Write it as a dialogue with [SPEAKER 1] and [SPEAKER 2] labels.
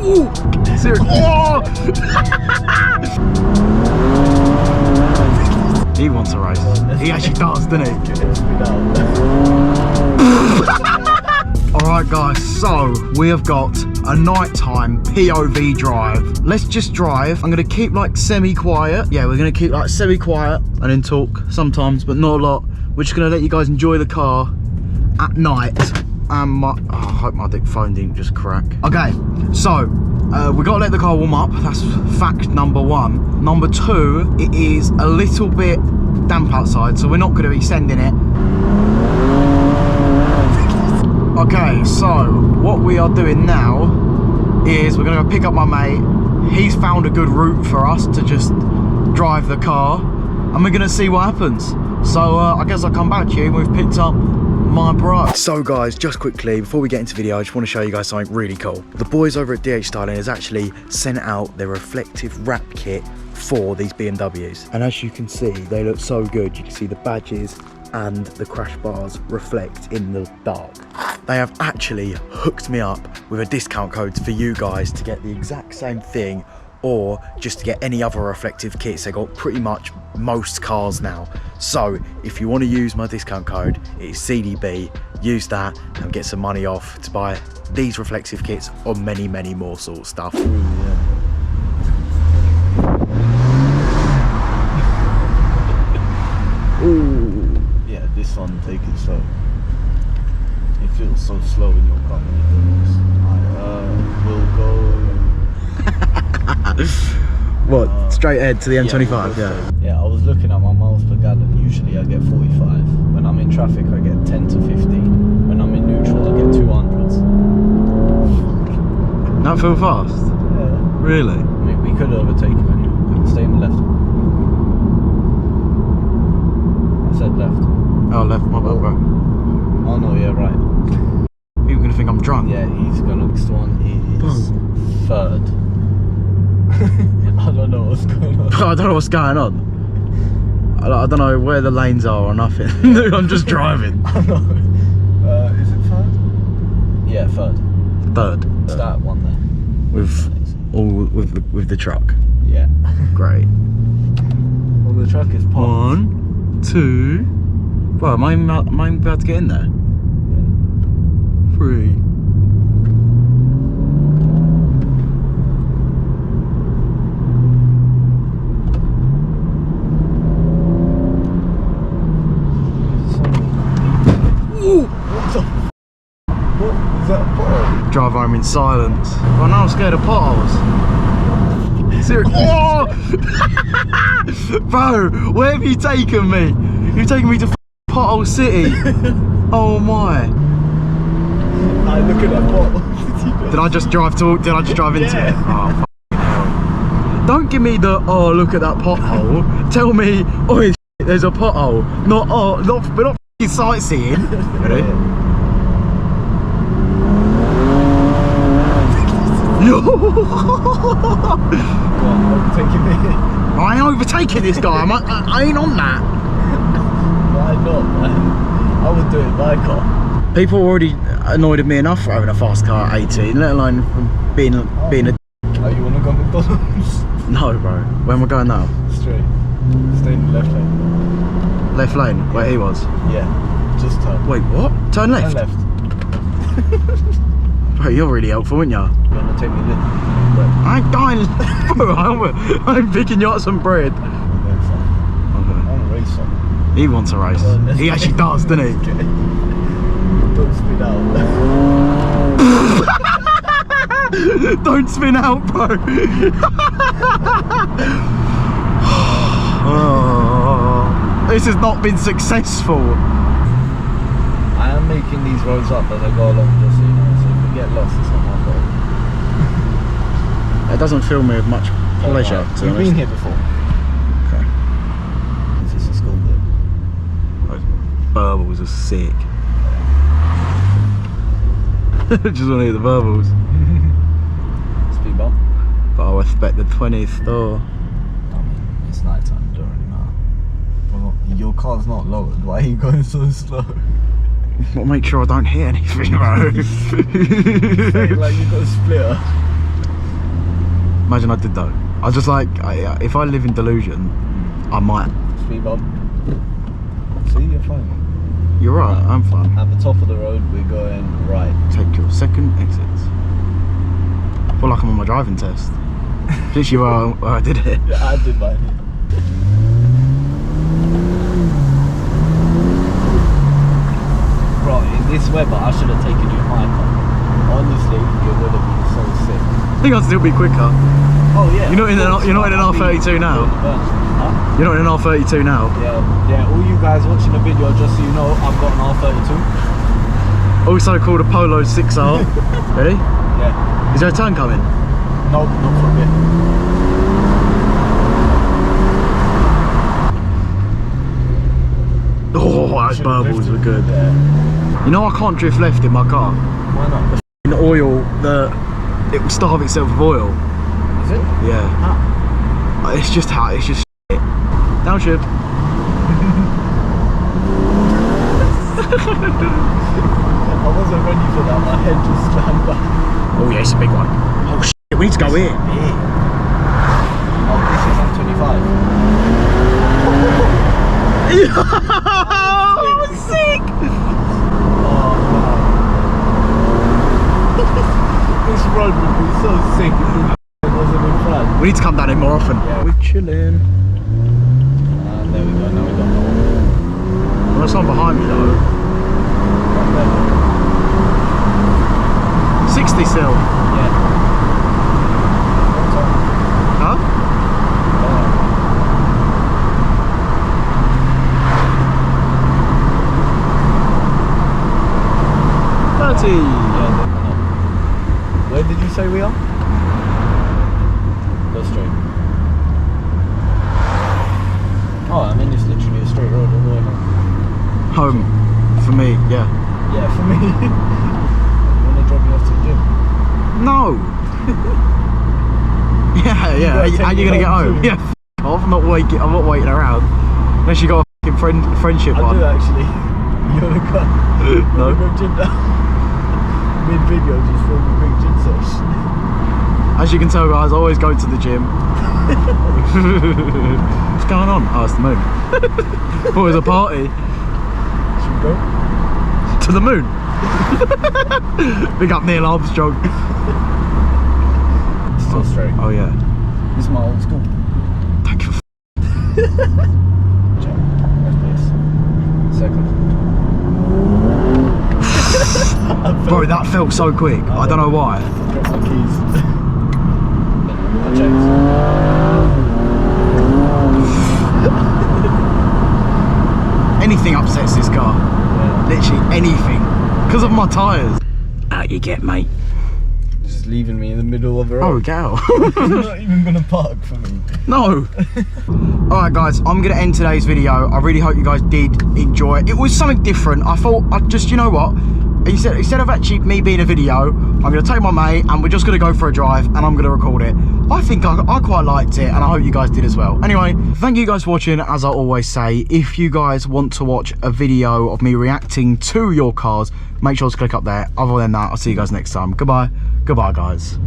[SPEAKER 1] Ooh! Seriously. Oh! He wants a race. He actually does, doesn't he? Alright guys, so we have got a nighttime POV drive. Let's just drive. I'm gonna keep like semi-quiet. Yeah, we're gonna keep like semi-quiet and then talk sometimes, but not a lot. We're just gonna let you guys enjoy the car at night. And I hope my phone didn't just crack. Okay, so we gotta let the car warm up. That's fact number one. Number two, it is a little bit damp outside, so we're not gonna be sending it. Okay, so what we are doing now is we're gonna go pick up my mate. He's found a good route for us to just drive the car, and we're gonna see what happens. So I guess I'll come back to you when we've picked up my bro. So guys, just quickly before we get into the video, I just want to show you guys something really cool. The boys over at DH Styling has actually sent out their reflective wrap kit for these BMWs, and as you can see, they look so good. You can see the badges and the crash bars reflect in the dark. They have actually hooked me up with a discount code for you guys to get the exact same thing, or just to get any other reflective kits. They got pretty much most cars now. So if you want to use my discount code, it is CDB. Use that and get some money off to buy these reflective kits or many more sort of stuff.
[SPEAKER 2] Ooh, yeah.
[SPEAKER 1] Ooh.
[SPEAKER 2] Yeah, this one, take it slow. It feels so slow in your car when you do this.
[SPEAKER 1] What, straight ahead to the M25?
[SPEAKER 2] Yeah, I was looking at my miles per gallon. Usually I get 45. When I'm in traffic I get 10 to 15. When I'm in neutral I get 200s.
[SPEAKER 1] That feel fast?
[SPEAKER 2] Yeah.
[SPEAKER 1] Really?
[SPEAKER 2] I mean, we could overtake him anyway. Stay on the left. I said left.
[SPEAKER 1] Oh, left, my bad, bro.
[SPEAKER 2] Oh no, yeah, right.
[SPEAKER 1] People are gonna think I'm drunk.
[SPEAKER 2] Yeah, he's gonna. Next one is third. I don't know what's going on.
[SPEAKER 1] I don't know what's going on. I don't know where the lanes are or nothing. I'm just driving.
[SPEAKER 2] I know. Is it third? Yeah, third.
[SPEAKER 1] Third.
[SPEAKER 2] It's that one there.
[SPEAKER 1] With the truck.
[SPEAKER 2] Yeah.
[SPEAKER 1] Great.
[SPEAKER 2] Well, the truck is parked.
[SPEAKER 1] 1, 2. Well, am I about to get in there?
[SPEAKER 2] Yeah.
[SPEAKER 1] 3.
[SPEAKER 2] What is that for?
[SPEAKER 1] Drive home in silence. Well, now I'm scared of potholes. Seriously. Oh! Bro, where have you taken me? You've taken me to Pothole City. Oh my.
[SPEAKER 2] I look at that pothole.
[SPEAKER 1] Did I just drive into it? Oh, hell. Don't give me the, oh, look at that pothole. Tell me, oh, there's a pothole. Not, oh, we're not sightseeing. Ready? No! I ain't overtaking this guy. I ain't on that.
[SPEAKER 2] Why not, man? I would do it in my car.
[SPEAKER 1] People already annoyed at me enough for having a fast car at 18, let alone from being a.
[SPEAKER 2] Oh, you want to go McDonald's?
[SPEAKER 1] No, bro. Where am I going now?
[SPEAKER 2] Straight. Stay in the left lane.
[SPEAKER 1] Left lane, where he was.
[SPEAKER 2] Yeah. Just turn.
[SPEAKER 1] Wait, what? Turn left.
[SPEAKER 2] Turn left.
[SPEAKER 1] Bro, you're really helpful, aren't you?
[SPEAKER 2] You wanna take me in?
[SPEAKER 1] I ain't dying. Bro, I'm picking you up some bread.
[SPEAKER 2] Okay. I want to race something.
[SPEAKER 1] He wants a race. He actually does, doesn't he?
[SPEAKER 2] Okay. Don't spin out.
[SPEAKER 1] Don't spin out, bro. Oh, this has not been successful.
[SPEAKER 2] I am making these roads up as I go along, just so you know. So if we get lost, it's not my fault.
[SPEAKER 1] It doesn't fill me with much pleasure, to be
[SPEAKER 2] We've
[SPEAKER 1] honest.
[SPEAKER 2] been here before.
[SPEAKER 1] Okay.
[SPEAKER 2] Is this a school bit?
[SPEAKER 1] Those burbles are sick. Just want to hear the burbles.
[SPEAKER 2] Speed bump.
[SPEAKER 1] But I expect the 20th door.
[SPEAKER 2] I mean, it's night time, don't really matter. Well, your car's not lowered, why are you going so slow?
[SPEAKER 1] I'll make sure I don't hit anything, bro.
[SPEAKER 2] Like you got a splitter.
[SPEAKER 1] Imagine I did though. I was just like, if I live in delusion, I might.
[SPEAKER 2] Speed bump. See, you're fine.
[SPEAKER 1] You're right, I'm fine.
[SPEAKER 2] At the top of the road, we're going right.
[SPEAKER 1] Take your second exit. I feel like I'm on my driving test. Literally where I did it.
[SPEAKER 2] Yeah, I did mine. Bro, in this weather, I should have taken you hiker. Honestly, it would have been so sick.
[SPEAKER 1] I think I'd still be quicker.
[SPEAKER 2] Oh yeah.
[SPEAKER 1] You're not in an R32 now.
[SPEAKER 2] Huh?
[SPEAKER 1] You're not in an R32 now.
[SPEAKER 2] Yeah. All you guys watching the video, just so you know, I've got an R32.
[SPEAKER 1] Also called a Polo 6R. Ready?
[SPEAKER 2] Yeah.
[SPEAKER 1] Is there a turn coming?
[SPEAKER 2] No, not for a bit.
[SPEAKER 1] Oh, those burbles were good.
[SPEAKER 2] Yeah.
[SPEAKER 1] You know I can't drift left in my car.
[SPEAKER 2] Why not?
[SPEAKER 1] The oil, it will starve itself with oil.
[SPEAKER 2] Is it?
[SPEAKER 1] Yeah.
[SPEAKER 2] Ah.
[SPEAKER 1] It's just hot. It's just shit. Downshift.
[SPEAKER 2] I wasn't ready for that. My head just slammed back.
[SPEAKER 1] Oh yeah, it's a big one. Oh shit, we need to go here.
[SPEAKER 2] Oh, this is M25.
[SPEAKER 1] Oh, sick!
[SPEAKER 2] Oh man. This road would be so sick if it wasn't in front.
[SPEAKER 1] We need to come down here more often.
[SPEAKER 2] Yeah.
[SPEAKER 1] We're chilling.
[SPEAKER 2] There we go, now we don't know.
[SPEAKER 1] Well, there's someone behind me though. 60 still.
[SPEAKER 2] Yeah.
[SPEAKER 1] Huh? 30.
[SPEAKER 2] Yeah, where did you say we are? Go straight. Oh, I mean it's literally a straight road all the way home.
[SPEAKER 1] Home. For me, yeah.
[SPEAKER 2] Yeah, for me. You want to drop me off to the gym?
[SPEAKER 1] No. yeah. How you gonna get home?
[SPEAKER 2] Too.
[SPEAKER 1] Yeah. I'm not waiting around. Unless you got a fucking friendship
[SPEAKER 2] I
[SPEAKER 1] one.
[SPEAKER 2] do actually. You wanna go?
[SPEAKER 1] No.
[SPEAKER 2] Go gym now? Mid-video, just film a big gym session.
[SPEAKER 1] As you can tell, guys, I always go to the gym. What's going on? Oh, it's the moon. Thought it was a party.
[SPEAKER 2] Should we go?
[SPEAKER 1] To the moon. Big up Neil Armstrong.
[SPEAKER 2] Still straight.
[SPEAKER 1] Oh yeah.
[SPEAKER 2] This is my old school.
[SPEAKER 1] Thank you.
[SPEAKER 2] Check. First place. Second.
[SPEAKER 1] Bro, that felt so quick. I don't know why.
[SPEAKER 2] Drop my keys. I checked.
[SPEAKER 1] Anything upsets this car.
[SPEAKER 2] Yeah.
[SPEAKER 1] Literally anything. Because of my tyres. Out you get, mate.
[SPEAKER 2] Just leaving me in the middle of the
[SPEAKER 1] Oh,
[SPEAKER 2] road.
[SPEAKER 1] gal.
[SPEAKER 2] You're not even gonna park for me.
[SPEAKER 1] No. Alright guys, I'm going to end today's video. I really hope you guys did enjoy it. It was something different. I thought, you know what? Instead of actually me being a video, I'm going to take my mate and we're just going to go for a drive and I'm going to record it. I think I quite liked it and I hope you guys did as well. Anyway, thank you guys for watching. As I always say, if you guys want to watch a video of me reacting to your cars, make sure to click up there. Other than that, I'll see you guys next time. Goodbye. Goodbye, guys.